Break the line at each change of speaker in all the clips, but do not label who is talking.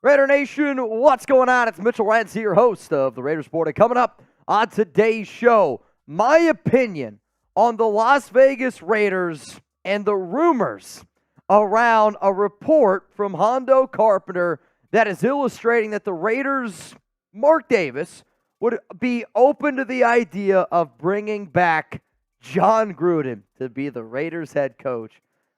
Raider Nation, what's going on? It's Mitchell Renzi, your host of the Raiders Report. And coming up on today's show, my opinion on the Las Vegas Raiders and the rumors around a report from Hondo Carpenter that is illustrating that the Raiders, Mark Davis, would be open to the idea of bringing back Jon Gruden to be the Raiders head coach.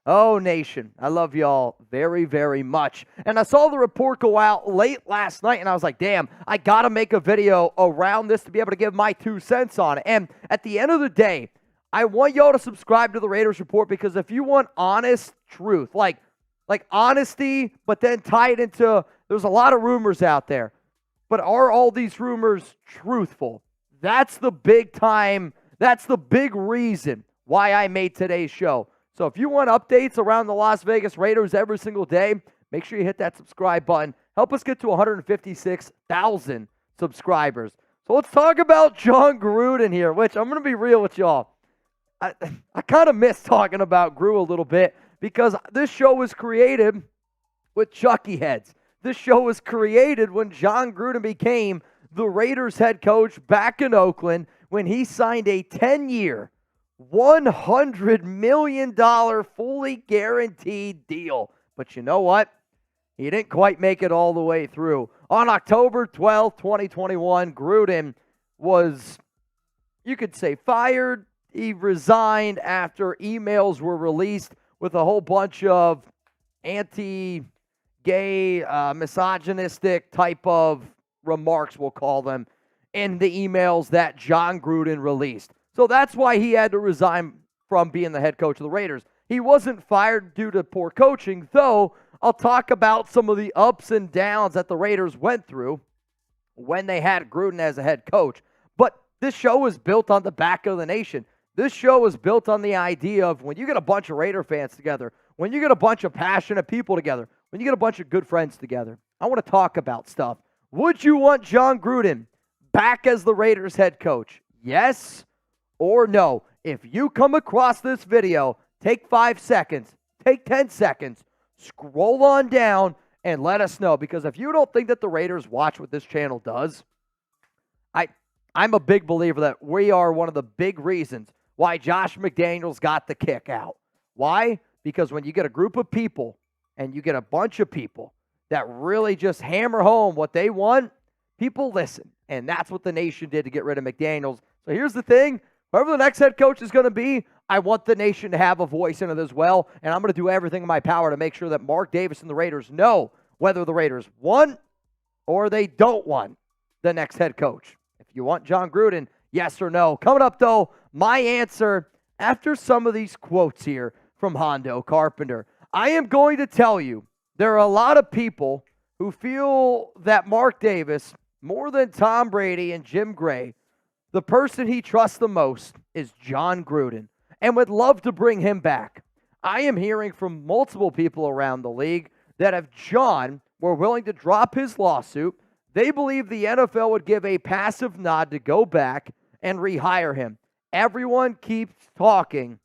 Oh, nation, I love y'all very, very much. And I saw the report go out late last night, and I was like, damn, I got to make a video around this to be able to give my 2 cents on it. And at the end of the day, I want y'all to subscribe to the Raiders Report, because if you want honest truth, like honesty, but then tie it into, there's a lot of rumors out there, but are all these rumors truthful? That's the big time, that's the big reason why I made today's show. So if you want updates around the Las Vegas Raiders every single day, make sure you hit that subscribe button. Help us get to 156,000 subscribers. So let's talk about Jon Gruden here, which I'm going to be real with y'all. I kind of miss talking about Gru a little bit, because this show was created with Chucky heads. This show was created when Jon Gruden became the Raiders head coach back in Oakland, when he signed a 10-year, $100 million fully guaranteed deal. But you know what? He didn't quite make it all the way through. On October 12th, 2021, Gruden was, you could say, fired. He resigned after emails were released with a whole bunch of anti-gay, misogynistic type of remarks, we'll call them, in the emails that Jon Gruden released. So that's why he had to resign from being the head coach of the Raiders. He wasn't fired due to poor coaching, though I'll talk about some of the ups and downs that the Raiders went through when they had Gruden as a head coach. But this show is built on the back of the nation. This show is built on the idea of when you get a bunch of Raider fans together, when you get a bunch of passionate people together, when you get a bunch of good friends together, I want to talk about stuff. Would you want Jon Gruden back as the Raiders head coach? Yes or no? If you come across this video, take 5 seconds, take 10 seconds, scroll on down and let us know. Because if you don't think that the Raiders watch what this channel does, I'm a big believer that we are one of the big reasons why Josh McDaniels got the kick out. Why? Because when you get a group of people and you get a bunch of people that really just hammer home what they want, people listen. And that's what the nation did to get rid of McDaniels. So here's the thing. Whoever the next head coach is going to be, I want the nation to have a voice in it as well. And I'm going to do everything in my power to make sure that Mark Davis and the Raiders know whether the Raiders want or they don't want the next head coach. If you want Jon Gruden, yes or no. Coming up, though, my answer after some of these quotes here from Hondo Carpenter. I am going to tell you there are a lot of people who feel that Mark Davis, more than Tom Brady and Jim Gray, the person he trusts the most is Jon Gruden, and would love to bring him back. I am hearing from multiple people around the league that if Jon were willing to drop his lawsuit, they believe the NFL would give a passive nod to go back and rehire him. Everyone keeps talking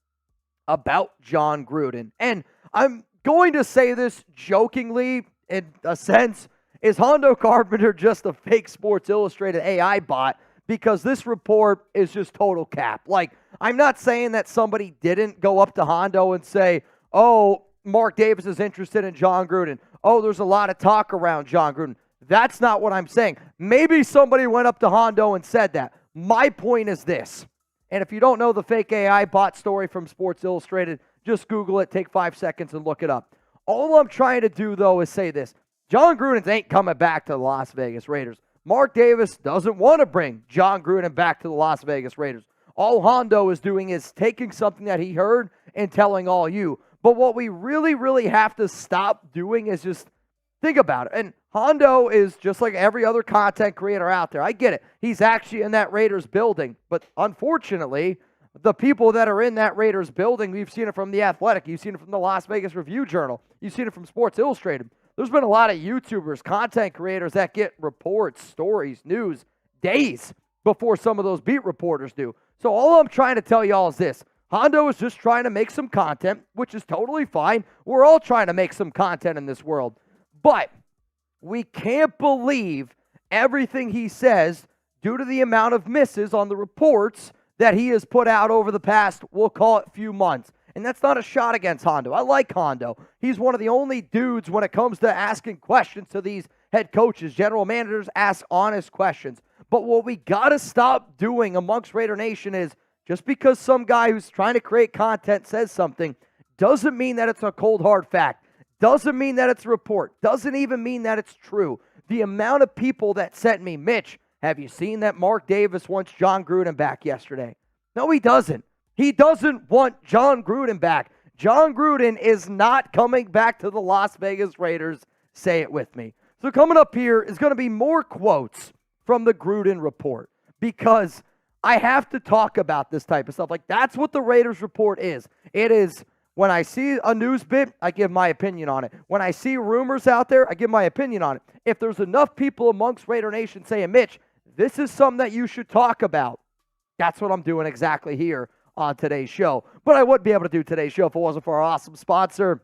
about Jon Gruden. And I'm going to say this jokingly, in a sense, is Hondo Carpenter just a fake Sports Illustrated AI bot? Because this report is just total cap. Like, I'm not saying that somebody didn't go up to Hondo and say, oh, Mark Davis is interested in Jon Gruden. Oh, there's a lot of talk around Jon Gruden. That's not what I'm saying. Maybe somebody went up to Hondo and said that. My point is this. And if you don't know the fake AI bot story from Sports Illustrated, just Google it, take 5 seconds and look it up. All I'm trying to do, though, is say this. Jon Gruden ain't coming back to the Las Vegas Raiders. Mark Davis doesn't want to bring Jon Gruden back to the Las Vegas Raiders. All Hondo is doing is taking something that he heard and telling all you. But what we really, really have to stop doing is just think about it. And Hondo is just like every other content creator out there. I get it. He's actually in that Raiders building. But unfortunately, the people that are in that Raiders building, we've seen it from The Athletic. You've seen it from the Las Vegas Review-Journal. You've seen it from Sports Illustrated. There's been a lot of YouTubers, content creators that get reports, stories, news, days before some of those beat reporters do. So all I'm trying to tell y'all is this. Hondo is just trying to make some content, which is totally fine. We're all trying to make some content in this world. But We can't believe everything he says due to the amount of misses on the reports that he has put out over the past, we'll call it, few months. And that's not a shot against Hondo. I like Hondo. He's one of the only dudes when it comes to asking questions to these head coaches. General managers ask honest questions. But what we got to stop doing amongst Raider Nation is just because some guy who's trying to create content says something doesn't mean that it's a cold, hard fact. Doesn't mean that it's a report. Doesn't even mean that it's true. The amount of people that sent me, Mitch, have you seen that Mark Davis wants Jon Gruden back yesterday? No, he doesn't. He doesn't want Jon Gruden back. Jon Gruden is not coming back to the Las Vegas Raiders. Say it with me. So coming up here is going to be more quotes from the Gruden report because I have to talk about this type of stuff. Like, that's what the Raiders report is. It is, when I see a news bit, I give my opinion on it. When I see rumors out there, I give my opinion on it. If there's enough people amongst Raider Nation saying, Mitch, this is something that you should talk about, that's what I'm doing exactly here on today's show. But I wouldn't be able to do today's show if it wasn't for our awesome sponsor.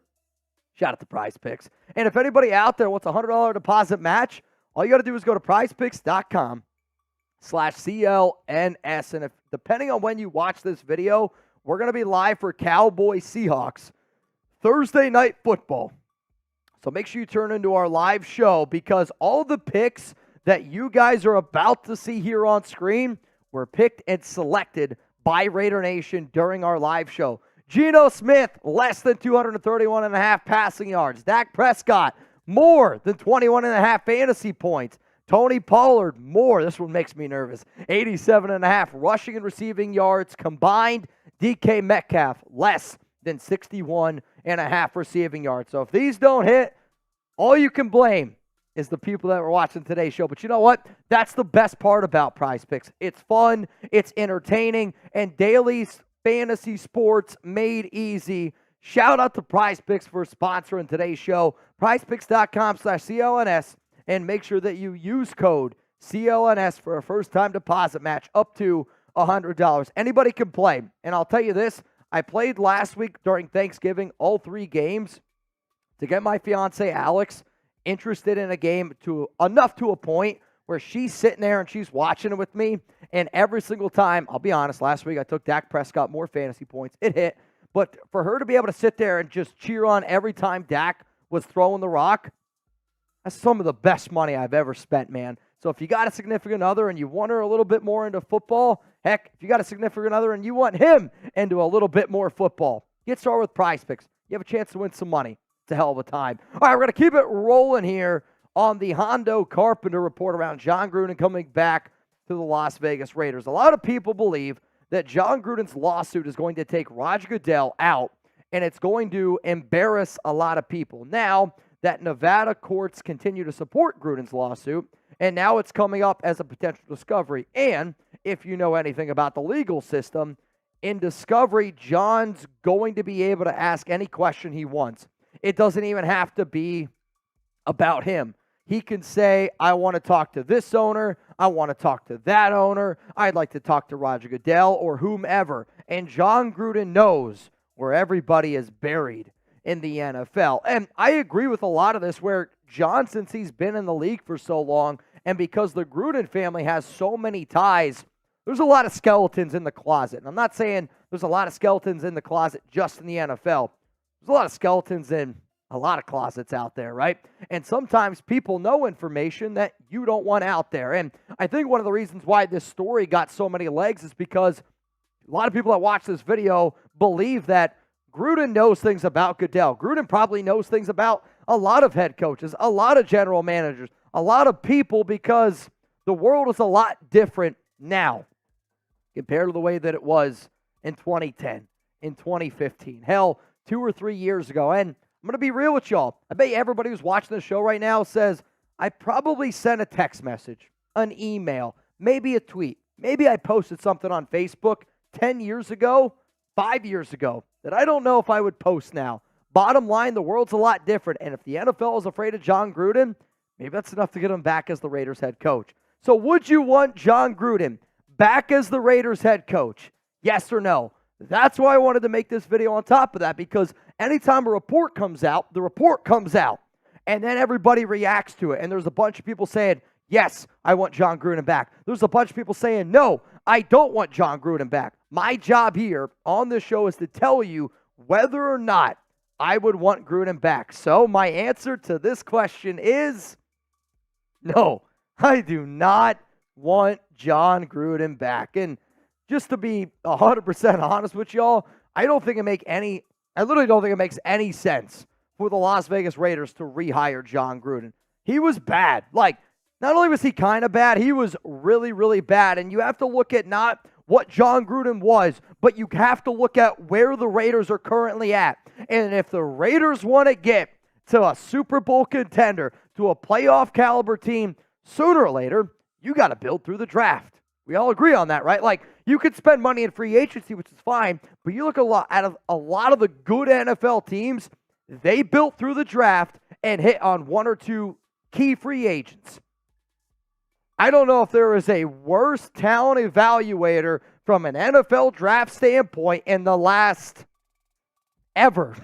Shout out to Prize Picks. And if anybody out there wants a $100 deposit match, all you got to do is go to prizepicks.com/CLNS. And if, depending on when you watch this video, we're going to be live for Cowboys Seahawks Thursday Night Football. So make sure you turn into our live show because all the picks that you guys are about to see here on screen were picked and selected by Raider Nation during our live show. Geno Smith, less than 231.5 passing yards. Dak Prescott, more than 21.5 fantasy points. Tony Pollard, more. This one makes me nervous. 87.5 rushing and receiving yards combined. DK Metcalf, less than 61.5 receiving yards. So if these don't hit, all you can blame is the people that were watching today's show. But you know what? That's the best part about Prize Picks. It's fun, it's entertaining, and daily fantasy sports made easy. Shout out to Prize Picks for sponsoring today's show. PrizePicks.com/CLNS, and make sure that you use code CLNS for a first-time deposit match up to $100. Anybody can play. And I'll tell you this, I played last week during Thanksgiving all 3 games to get my fiance Alex interested in a game enough to a point where she's sitting there and she's watching it with me. And every single time, I'll be honest, last week I took Dak Prescott more fantasy points. It hit. But for her to be able to sit there and just cheer on every time Dak was throwing the rock, that's some of the best money I've ever spent, man. So if you got a significant other and you want her a little bit more into football, heck, if you got a significant other and you want him into a little bit more football, get started with Prize Picks. You have a chance to win some money. It's a hell of a time. All right, we're going to keep it rolling here on the Hondo Carpenter report around Jon Gruden coming back to the Las Vegas Raiders. A lot of people believe that Jon Gruden's lawsuit is going to take Roger Goodell out, and it's going to embarrass a lot of people. Now that Nevada courts continue to support Gruden's lawsuit, and now it's coming up as a potential discovery. And if you know anything about the legal system, in discovery, Jon's going to be able to ask any question he wants. It doesn't even have to be about him. He can say, I want to talk to this owner. I want to talk to that owner. I'd like to talk to Roger Goodell or whomever. And Jon Gruden knows where everybody is buried in the NFL. And I agree with a lot of this where Jon, since he's been in the league for so long, and because the Gruden family has so many ties, there's a lot of skeletons in the closet. And I'm not saying there's a lot of skeletons in the closet just in the NFL. There's a lot of skeletons in a lot of closets out there, right? And sometimes people know information that you don't want out there. And I think one of the reasons why this story got so many legs is because a lot of people that watch this video believe that Gruden knows things about Goodell. Gruden probably knows things about a lot of head coaches, a lot of general managers, a lot of people, because the world is a lot different now compared to the way that it was in 2010, in 2015. Hell, 2 or 3 years ago. And I'm going to be real with y'all. I bet everybody who's watching the show right now says, I probably sent a text message, an email, maybe a tweet. Maybe I posted something on Facebook 10 years ago, 5 years ago, that I don't know if I would post now. Bottom line, the world's a lot different. And if the NFL is afraid of Jon Gruden, maybe that's enough to get him back as the Raiders head coach. So would you want Jon Gruden back as the Raiders head coach? Yes or no? That's why I wanted to make this video on top of that, because anytime a report comes out, the report comes out. And then everybody reacts to it. And there's a bunch of people saying, yes, I want Jon Gruden back. There's a bunch of people saying, no, I don't want Jon Gruden back. My job here on this show is to tell you whether or not I would want Gruden back. So my answer to this question is no, I do not want Jon Gruden back. And just to be 100% honest with y'all, I literally don't think it makes any sense for the Las Vegas Raiders to rehire Jon Gruden. He was bad. Like, not only was he kind of bad, he was really, really bad. And you have to look at not what Jon Gruden was, but you have to look at where the Raiders are currently at. And if the Raiders want to get to a Super Bowl contender, to a playoff caliber team, sooner or later, you got to build through the draft. We all agree on that, right? Like, you could spend money in free agency, which is fine, but you look at a lot of the good NFL teams, they built through the draft and hit on one or two key free agents. I don't know if there is a worse talent evaluator from an NFL draft standpoint in the last ever.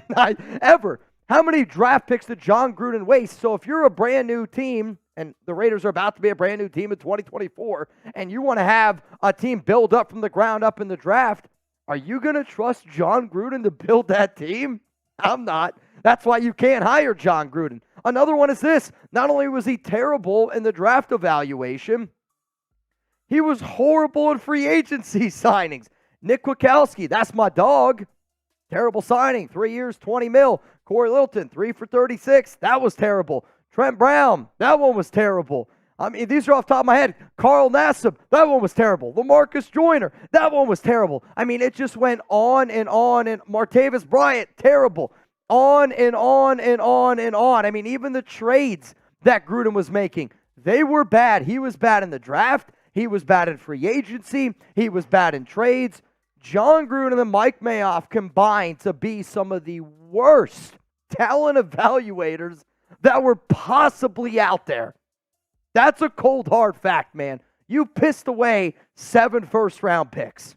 Ever. How many draft picks did Jon Gruden waste? So if you're a brand new team, and the Raiders are about to be a brand new team in 2024, and you want to have a team build up from the ground up in the draft, are you going to trust Jon Gruden to build that team? I'm not. That's why you can't hire Jon Gruden. Another one is this. Not only was he terrible in the draft evaluation, he was horrible in free agency signings. Nick Kwiatkowski, that's my dog. Terrible signing. 3 years, $20 million. Corey Littleton, 3 for 36. That was terrible. Trent Brown, that one was terrible. I mean, these are off the top of my head. Carl Nassib, that one was terrible. LaMarcus Joyner, that one was terrible. I mean, it just went on and on. And Martavis Bryant, terrible. On and on and on and on. I mean, even the trades that Gruden was making, they were bad. He was bad in the draft. He was bad in free agency. He was bad in trades. Jon Gruden and Mike Mayoff combined to be some of the worst talent evaluators that were possibly out there. That's a cold, hard fact, man. You pissed away 7 first-round picks.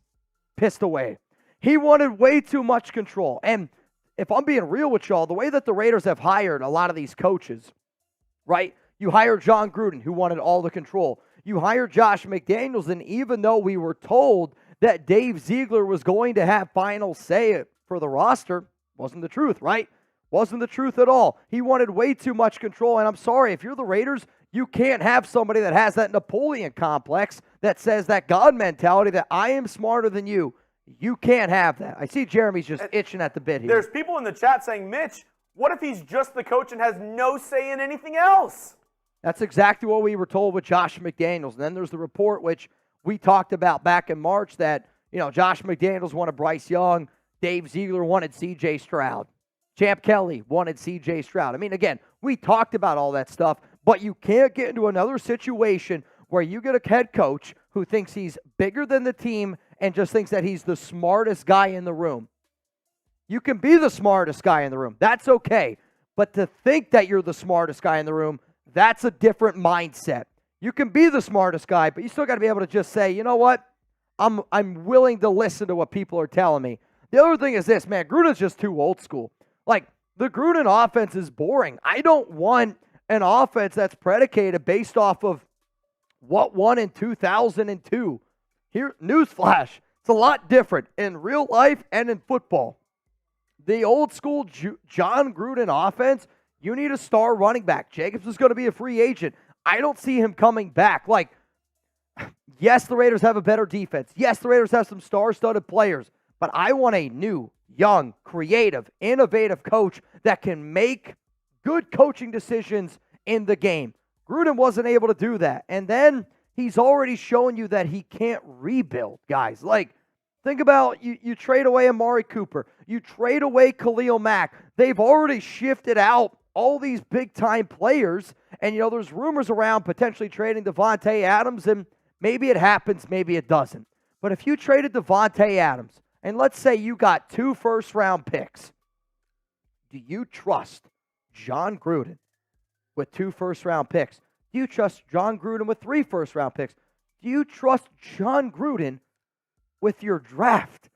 Pissed away. He wanted way too much control. And if I'm being real with y'all, the way that the Raiders have hired a lot of these coaches, right? You hire Jon Gruden, who wanted all the control. You hire Josh McDaniels, and even though we were told that Dave Ziegler was going to have final say for the roster, wasn't the truth, right? Wasn't the truth at all. He wanted way too much control, and I'm sorry, if you're the Raiders, you can't have somebody that has that Napoleon complex that says that God mentality that I am smarter than you. You can't have that. I see Jeremy's just itching at the bit here.
There's people in the chat saying, Mitch, what if he's just the coach and has no say in anything else?
That's exactly what we were told with Josh McDaniels. And then there's the report, which we talked about back in March, that, you know, Josh McDaniels wanted Bryce Young, Dave Ziegler wanted C.J. Stroud, Champ Kelly wanted C.J. Stroud. I mean, again, we talked about all that stuff, but you can't get into another situation where you get a head coach who thinks he's bigger than the team and just thinks that he's the smartest guy in the room. You can be the smartest guy in the room. That's okay. But to think that you're the smartest guy in the room, that's a different mindset. You can be the smartest guy, but you still got to be able to just say, you know what? I'm willing to listen to what people are telling me. The other thing is this, man, Gruden's just too old school. Like, the Gruden offense is boring. I don't want an offense that's predicated based off of what won in 2002. Here, newsflash, it's a lot different in real life and in football. The old school Jon Gruden offense, you need a star running back. Jacobs is going to be a free agent. I don't see him coming back. Like, yes, the Raiders have a better defense. Yes, the Raiders have some star-studded players. But I want a new, young, creative, innovative coach that can make good coaching decisions in the game. Gruden wasn't able to do that. And then he's already shown you that he can't rebuild, guys. Like, think about you trade away Amari Cooper. You trade away Khalil Mack. They've already shifted out all these big-time players. And, you know, there's rumors around potentially trading Devontae Adams, and maybe it happens, maybe it doesn't. But if you traded Devontae Adams, and let's say you got 2 first-round picks, do you trust Jon Gruden with 2 first-round picks? Do you trust Jon Gruden with 3 first-round picks? Do you trust Jon Gruden with your draft?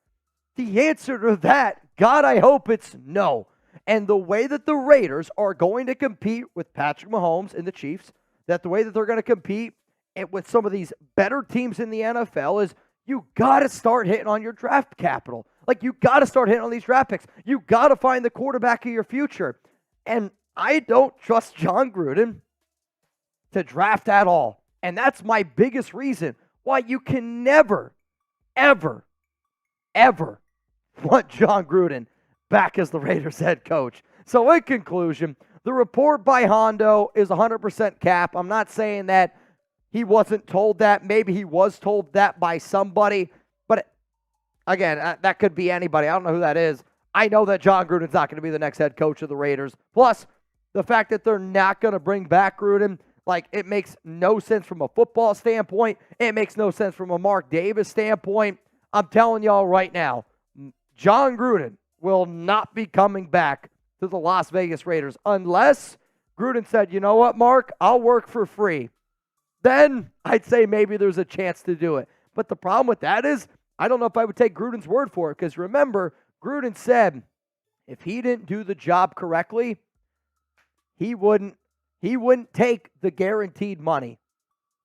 The answer to that, God, I hope it's no. And the way that the Raiders are going to compete with Patrick Mahomes and the Chiefs, that the way that they're going to compete with some of these better teams in the NFL is you got to start hitting on your draft capital. Like, you got to start hitting on these draft picks. You got to find the quarterback of your future. And I don't trust Jon Gruden to draft at all. And that's my biggest reason why you can never, ever, ever want Jon Gruden back as the Raiders head coach. So in conclusion, the report by Hondo is 100% cap. I'm not saying that he wasn't told that. Maybe he was told that by somebody. But again, that could be anybody. I don't know who that is. I know that Jon Gruden's not going to be the next head coach of the Raiders. Plus, the fact that they're not going to bring back Gruden, like, it makes no sense from a football standpoint. It makes no sense from a Mark Davis standpoint. I'm telling y'all right now, Jon Gruden will not be coming back to the Las Vegas Raiders unless Gruden said, you know what, Mark, I'll work for free. Then I'd say maybe there's a chance to do it. But the problem with that is I don't know if I would take Gruden's word for it, because remember, Gruden said if he didn't do the job correctly, he wouldn't take the guaranteed money.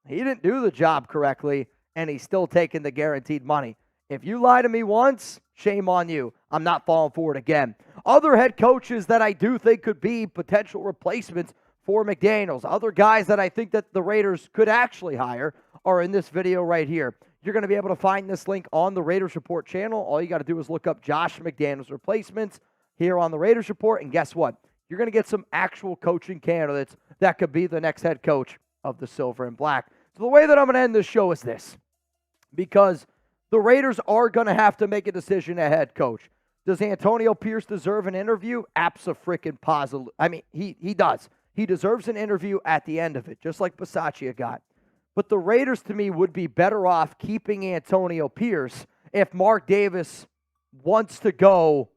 He didn't do the job correctly, and he's still taking the guaranteed money. If you lie to me once, shame on you. I'm not falling for it again. Other head coaches that I do think could be potential replacements for McDaniels, other guys that I think that the Raiders could actually hire, are in this video right here. You're going to be able to find this link on the Raiders Report channel. All you got to do is look up Josh McDaniels replacements here on the Raiders Report, and guess what? You're going to get some actual coaching candidates that could be the next head coach of the Silver and Black. So the way that I'm going to end this show is this, because the Raiders are going to have to make a decision at head coach. Does Antonio Pierce deserve an interview? Abso-freaking-positive. I mean, he does. He deserves an interview at the end of it, just like Bisaccia got. But the Raiders, to me, would be better off keeping Antonio Pierce if Mark Davis wants to go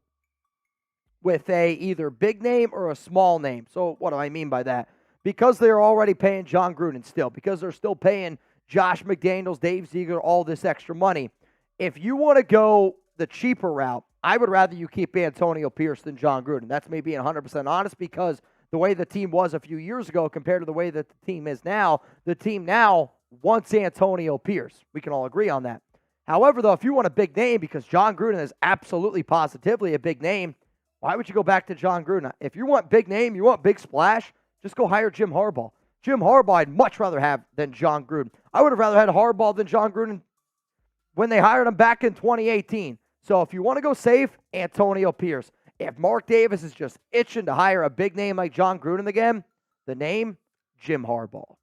with a either big name or a small name. So what do I mean by that? Because they're already paying Jon Gruden still, because they're still paying Josh McDaniels, Dave Ziegler, all this extra money. If you want to go the cheaper route, I would rather you keep Antonio Pierce than Jon Gruden. That's me being 100% honest, because the way the team was a few years ago compared to the way that the team is now, the team now wants Antonio Pierce. We can all agree on that. However, though, if you want a big name, because Jon Gruden is absolutely positively a big name, why would you go back to Jon Gruden? If you want big name, you want big splash, just go hire Jim Harbaugh. Jim Harbaugh I'd much rather have than Jon Gruden. I would have rather had Harbaugh than Jon Gruden when they hired him back in 2018. So if you want to go safe, Antonio Pierce. If Mark Davis is just itching to hire a big name like Jon Gruden again, the name, Jim Harbaugh.